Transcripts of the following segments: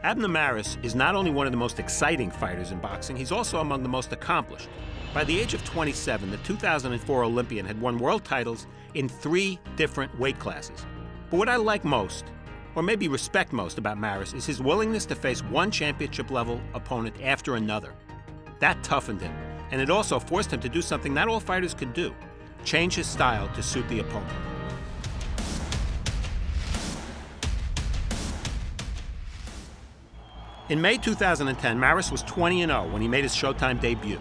Abner Mares is not only one of the most exciting fighters in boxing, he's also among the most accomplished. By the age of 27, the 2004 Olympian had won world titles in 3 different weight classes. But what I like most, or maybe respect most about Mares, is his willingness to face one championship-level opponent after another. That toughened him, and it also forced him to do something not all fighters could do: change his style to suit the opponent. In May 2010, Mares was 20-0 when he made his Showtime debut.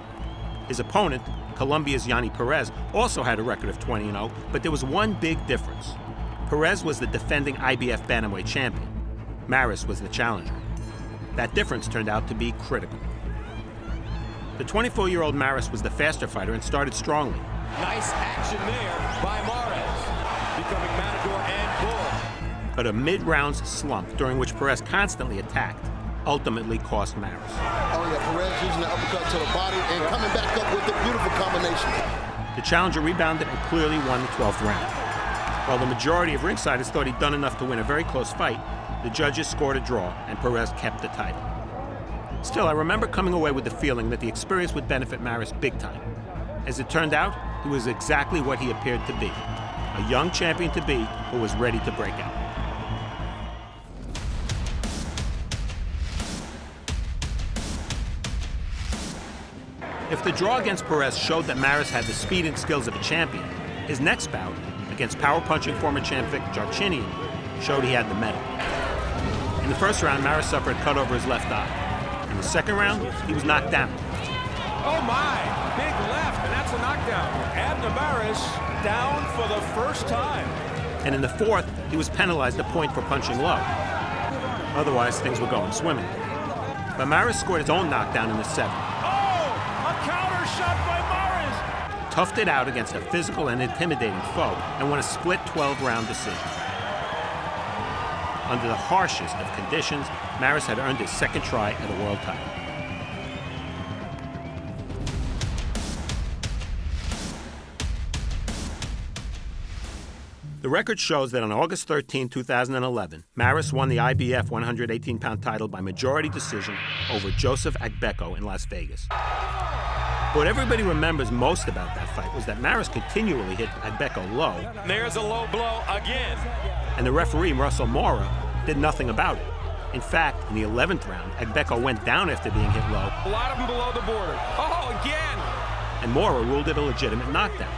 His opponent, Colombia's Yanni Perez, also had a record of 20-0, but there was one big difference. Perez was the defending IBF Bantamweight champion. Mares was the challenger. That difference turned out to be critical. The 24-year-old Mares was the faster fighter and started strongly. Nice action there by Mares, becoming matador and bull. But a mid-rounds slump, during which Perez constantly attacked, ultimately cost Mares. Oh yeah, Perez using the uppercut to the body and coming back up with a beautiful combination. The challenger rebounded and clearly won the 12th round. While the majority of ringsiders thought he'd done enough to win a very close fight, the judges scored a draw and Perez kept the title. Still, I remember coming away with the feeling that the experience would benefit Mares big time. As it turned out, he was exactly what he appeared to be: a young champion-to-be who was ready to break out. If the draw against Perez showed that Mares had the speed and skills of a champion, his next bout, against power-punching former champ Vic Jarchinian, showed he had the mettle. In the first round, Mares suffered a cut over his left eye. In the second round, he was knocked down. Oh my, big left, and that's a knockdown. Abner Mares down for the first time. And in the fourth, he was penalized a point for punching low. Otherwise, things were going swimming. But Mares scored his own knockdown in the seventh. Counter shot by Mares. Toughed it out against a physical and intimidating foe and won a split 12-round decision. Under the harshest of conditions, Mares had earned his second try at a world title. The record shows that on August 13, 2011, Mares won the IBF 118-pound title by majority decision over Joseph Agbeko in Las Vegas. What everybody remembers most about that fight was that Mares continually hit Agbeko low. There's a low blow again. And the referee, Russell Mora, did nothing about it. In fact, in the 11th round, Agbeko went down after being hit low. A lot of them below the border. Oh, again! And Mora ruled it a legitimate knockdown.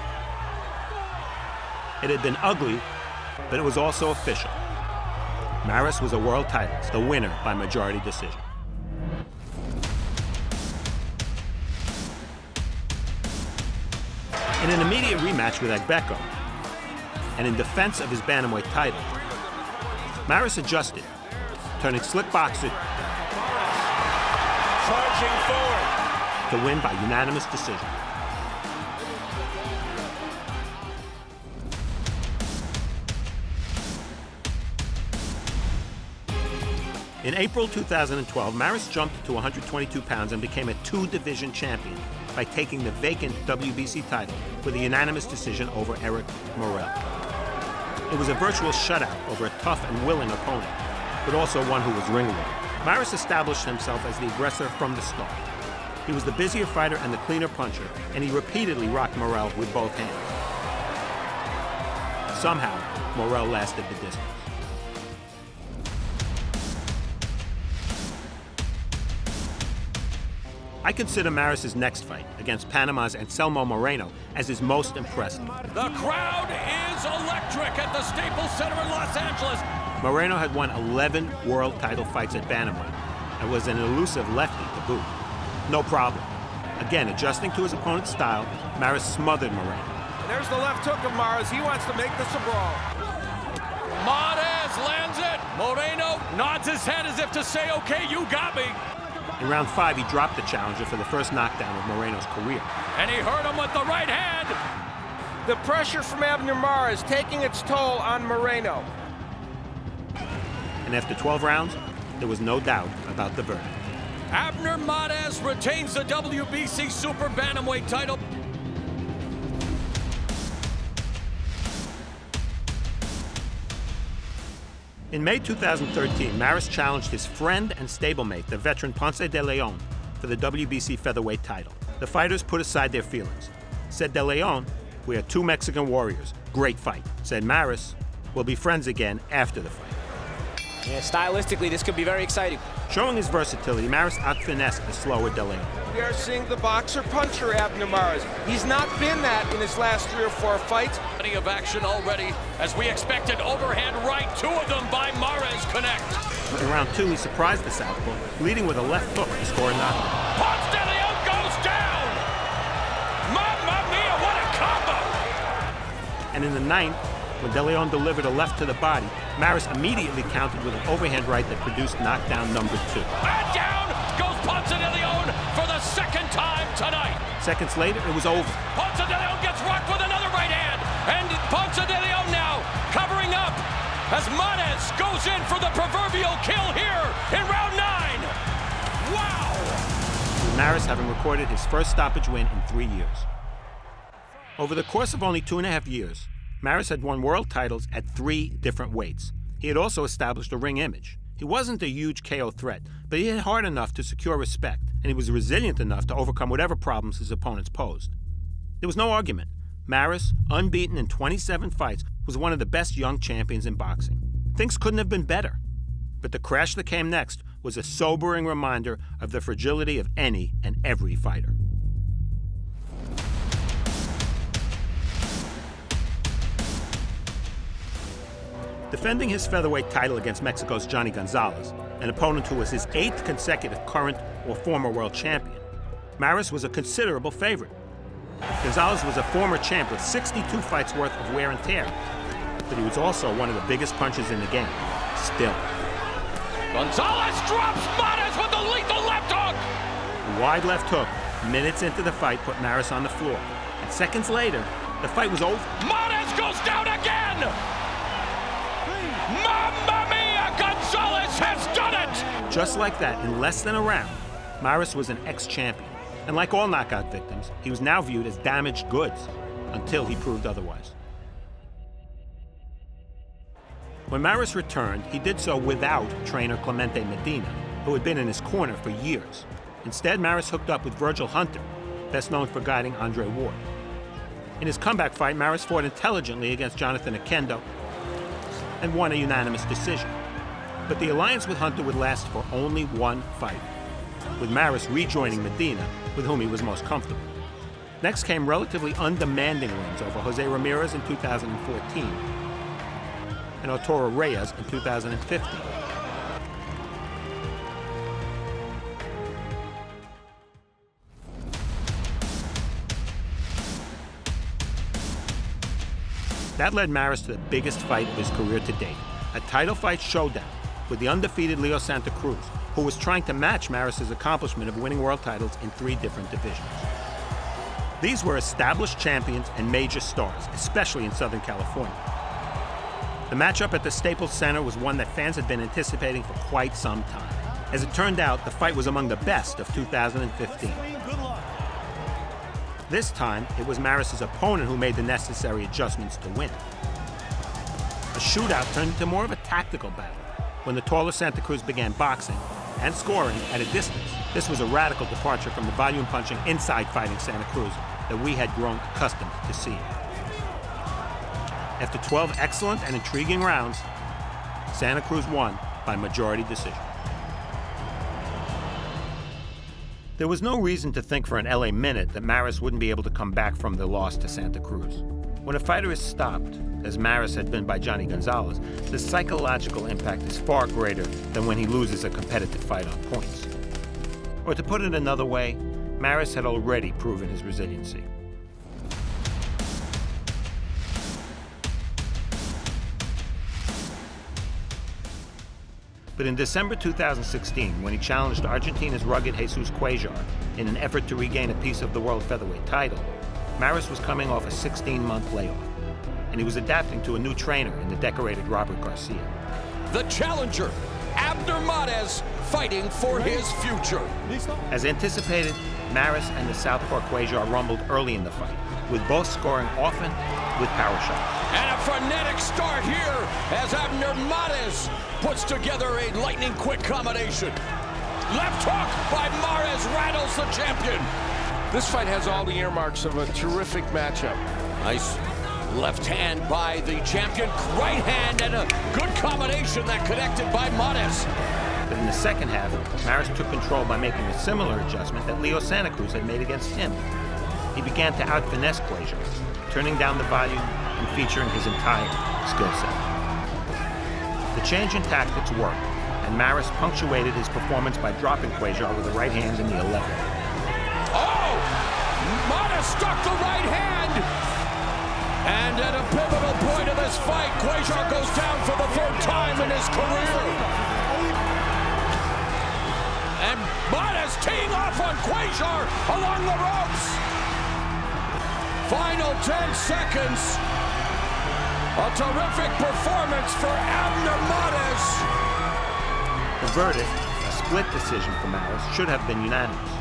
It had been ugly, but it was also official. Mares was a world titleist, the winner by majority decision. In an immediate rematch with Agbeko, and in defense of his bantamweight title, Mares adjusted, turning slick boxer Charging forward to win by unanimous decision. In April 2012, Mares jumped to 122 pounds and became a 2-division champion by taking the vacant WBC title with a unanimous decision over Eric Morel. It was a virtual shutout over a tough and willing opponent, but also one who was ring-worn. Mares established himself as the aggressor from the start. He was the busier fighter and the cleaner puncher, and he repeatedly rocked Morel with both hands. Somehow, Morel lasted the distance. I consider Mares' next fight against Panama's and Selma Moreno as his most impressive. The crowd is electric at the Staples Center in Los Angeles. Moreno had won 11 world title fights at bantamweight and was an elusive lefty to boot. No problem. Again, adjusting to his opponent's style, Mares smothered Moreno. There's the left hook of Mares. He wants to make this a brawl. Mares lands it. Moreno nods his head as if to say, okay, you got me. In round 5, he dropped the challenger for the first knockdown of Moreno's career. And he hurt him with the right hand. The pressure from Abner Mares taking its toll on Moreno. And after 12 rounds, there was no doubt about the verdict. Abner Mares retains the WBC Super Bantamweight title. In May 2013, Mares challenged his friend and stablemate, the veteran Ponce De Leon, for the WBC featherweight title. The fighters put aside their feelings. Said De Leon, "We are two Mexican warriors. Great fight." Said Mares, "We'll be friends again after the fight." Yeah, stylistically, this could be very exciting. Showing his versatility, Mares out-finessed the slower De Leon. We are seeing the boxer-puncher Abner Mares. He's not been that in his last 3 or 4 fights. Plenty of action already, as we expected. Overhand right, 2 of them by Mares connect. In round 2, he surprised the southpaw, leading with a left hook to score a knockout. Ponce De Leon goes down! Mamma mia, what a combo! And in the 9th, when De Leon delivered a left to the body, Mares immediately countered with an overhand right that produced knockdown number 2. And down goes Ponce De Leon for the 2nd time tonight. Seconds later, it was over. Ponce De Leon gets rocked with another right hand. And Ponce De Leon now covering up as Mares goes in for the proverbial kill here in round 9. Wow! With Mares having recorded his first stoppage win in 3 years. Over the course of only 2.5 years, Mares had won world titles at 3 different weights. He had also established a ring image. He wasn't a huge KO threat, but he hit hard enough to secure respect, and he was resilient enough to overcome whatever problems his opponents posed. There was no argument. Mares, unbeaten in 27 fights, was one of the best young champions in boxing. Things couldn't have been better. But the crash that came next was a sobering reminder of the fragility of any and every fighter. Defending his featherweight title against Mexico's Johnny Gonzales, an opponent who was his 8th consecutive current or former world champion, Mares was a considerable favorite. Gonzales was a former champ with 62 fights worth of wear and tear, but he was also one of the biggest punchers in the game, still. Gonzales drops Mares with the lethal left hook! A wide left hook, minutes into the fight, put Mares on the floor. And seconds later, the fight was over. Mares goes down again! Mamma mia! Gonzales has done it! Just like that, in less than a round, Mares was an ex-champion. And like all knockout victims, he was now viewed as damaged goods until he proved otherwise. When Mares returned, he did so without trainer Clemente Medina, who had been in his corner for years. Instead, Mares hooked up with Virgil Hunter, best known for guiding Andre Ward. In his comeback fight, Mares fought intelligently against Jonathan Oquendo and won a unanimous decision. But the alliance with Hunter would last for only 1 fight, with Mares rejoining Medina, with whom he was most comfortable. Next came relatively undemanding wins over Jose Ramirez in 2014 and Arturo Reyes in 2015. That led Mares to the biggest fight of his career to date, a title fight showdown with the undefeated Leo Santa Cruz, who was trying to match Mares' accomplishment of winning world titles in 3 different divisions. These were established champions and major stars, especially in Southern California. The matchup at the Staples Center was one that fans had been anticipating for quite some time. As it turned out, the fight was among the best of 2015. This time, it was Mares' opponent who made the necessary adjustments to win. A shootout turned into more of a tactical battle when the taller Santa Cruz began boxing and scoring at a distance. This was a radical departure from the volume-punching, inside-fighting Santa Cruz that we had grown accustomed to seeing. After 12 excellent and intriguing rounds, Santa Cruz won by majority decision. There was no reason to think for an LA minute that Mares wouldn't be able to come back from the loss to Santa Cruz. When a fighter is stopped, as Mares had been by Johnny Gonzales, the psychological impact is far greater than when he loses a competitive fight on points. Or to put it another way, Mares had already proven his resiliency. But in December 2016, when he challenged Argentina's rugged Heyzeus Quasar in an effort to regain a piece of the world featherweight title, Mares was coming off a 16-month layoff, and he was adapting to a new trainer in the decorated Robert Garcia. The challenger, Abner Mares, fighting for his future. As anticipated, Mares and the southpaw Quasar rumbled early in the fight, with both scoring often with power shots. And a frenetic start here as Abner Mares puts together a lightning-quick combination. Left hook by Mares rattles the champion. This fight has all the earmarks of a terrific matchup. Nice left hand by the champion. Right hand and a good combination that connected by Mares. But in the second half, Mares took control by making a similar adjustment that Leo Santa Cruz had made against him. He began to out-finesse Quasar, turning down the volume and featuring his entire skill set. The change in tactics worked, and Mares punctuated his performance by dropping Quasar with a right hand in the 11th. Oh! Mares struck the right hand! And at a pivotal point of this fight, Quasar goes down for the third time in his career. And Mares teeing off on Quasar along the ropes. Final 10 seconds. A terrific performance for Abner Mares. The verdict, a split decision for Mares, should have been unanimous.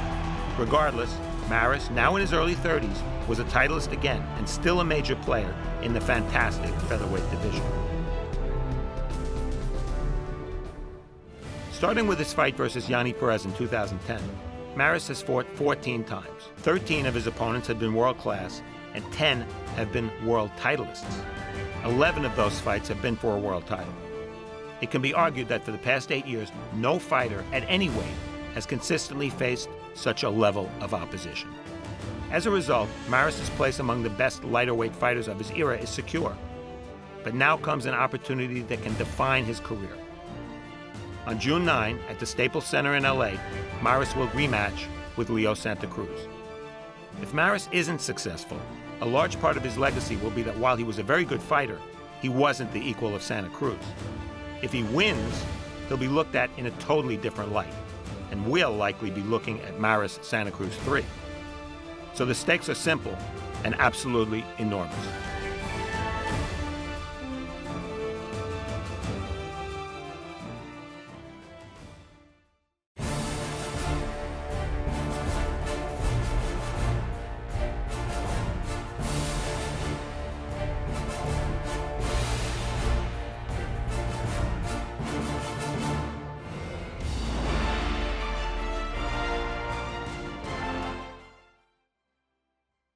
Regardless, Mares, now in his early 30s, was a titleist again and still a major player in the fantastic featherweight division. Starting with his fight versus Yanni Perez in 2010, Mares has fought 14 times. 13 of his opponents have been world-class, and 10 have been world titleists. 11 of those fights have been for a world title. It can be argued that for the past 8 years, no fighter at any weight has consistently faced such a level of opposition. As a result, Mares' place among the best lighter weight fighters of his era is secure. But now comes an opportunity that can define his career. On June 9, at the Staples Center in LA, Mares will rematch with Leo Santa Cruz. If Mares isn't successful, a large part of his legacy will be that while he was a very good fighter, he wasn't the equal of Santa Cruz. If he wins, he'll be looked at in a totally different light, and we'll likely be looking at Mares Santa Cruz 3. So the stakes are simple and absolutely enormous.